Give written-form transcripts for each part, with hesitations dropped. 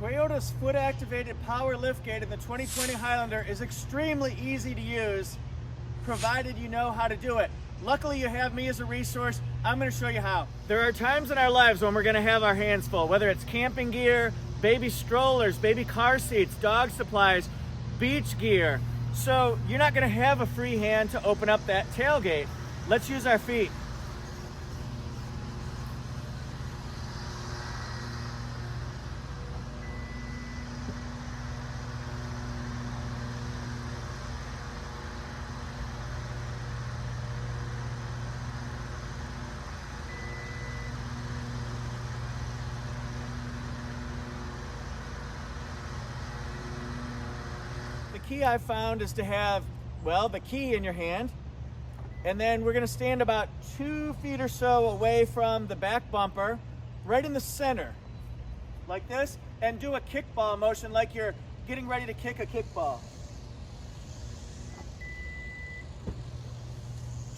Toyota's foot-activated power liftgate in the 2020 Highlander is extremely easy to use, provided you know how to do it. Luckily, you have me as a resource. I'm going to show you how. There are times in our lives when we're going to have our hands full, whether it's camping gear, baby strollers, baby car seats, dog supplies, beach gear. So you're not going to have a free hand to open up that tailgate. Let's use our feet. The key I've found is to have, well, the key in your hand, and then we're going to stand about 2 feet or so away from the back bumper, right in the center, like this, and do a kickball motion like you're getting ready to kick a kickball.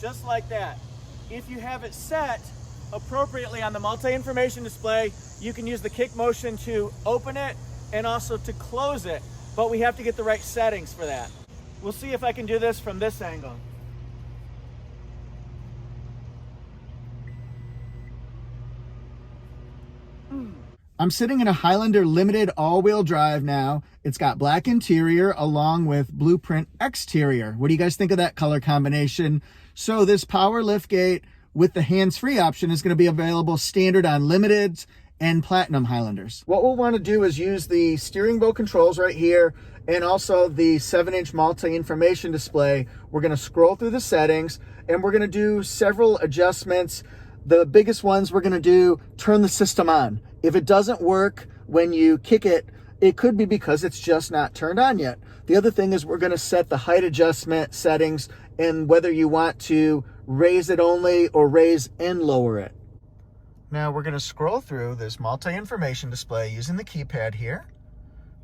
Just like that. If you have it set appropriately on the multi-information display, you can use the kick motion to open it and also to close it. But we have to get the right settings for that. We'll see if I can do this from this angle. I'm sitting in a Highlander limited all-wheel drive now. It's got black interior along with blueprint exterior. What do you guys think of that color combination? So this power liftgate with the hands-free option is going to be available standard on limiteds and platinum Highlanders. What we'll want to do is use the steering wheel controls right here and also the 7-inch multi-information display. We're going to scroll through the settings and we're going to do several adjustments. The biggest ones we're going to do, turn the system on. If it doesn't work when you kick it, it could be because it's just not turned on yet. The other thing is we're going to set the height adjustment settings and whether you want to raise it only or raise and lower it. Now we're going to scroll through this multi-information display using the keypad here.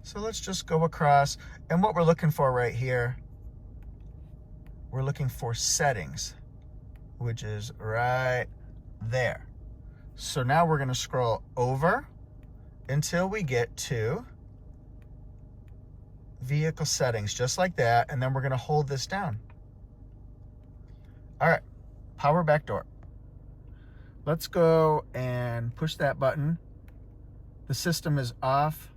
So let's just go across, and what we're looking for right here, we're looking for settings, which is right there. So now we're going to scroll over until we get to vehicle settings, just like that, and then we're going to hold this down. All right, power back door. Let's go and push that button. The system is off,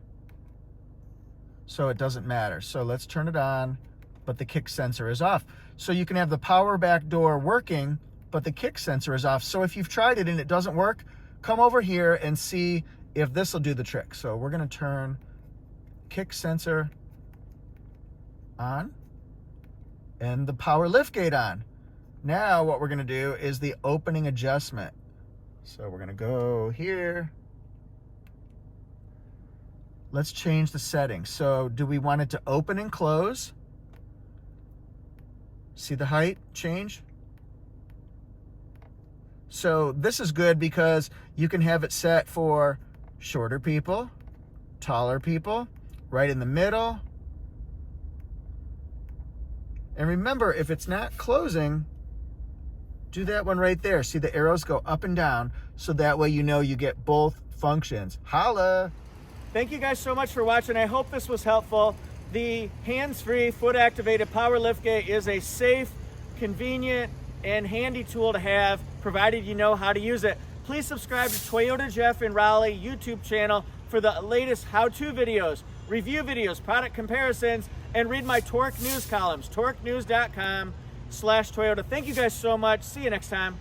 so it doesn't matter. So let's turn it on, but the kick sensor is off. So you can have the power back door working, but the kick sensor is off. So if you've tried it and it doesn't work, come over here and see if this will do the trick. So we're gonna turn kick sensor on and the power liftgate on. Now what we're gonna do is the opening adjustment. So we're gonna go here. Let's change the settings. So do we want it to open and close? See the height change? So this is good because you can have it set for shorter people, taller people, right in the middle. And remember, if it's not closing, do that one right there. See the arrows go up and down, so that way you know you get both functions. Holla! Thank you guys so much for watching. I hope this was helpful. The hands-free foot-activated power liftgate is a safe, convenient, and handy tool to have, provided you know how to use it. Please subscribe to Toyota Jeff in Raleigh YouTube channel for the latest how-to videos, review videos, product comparisons, and read my Torque News columns, torquenews.com/Toyota. Thank you guys so much. See you next time.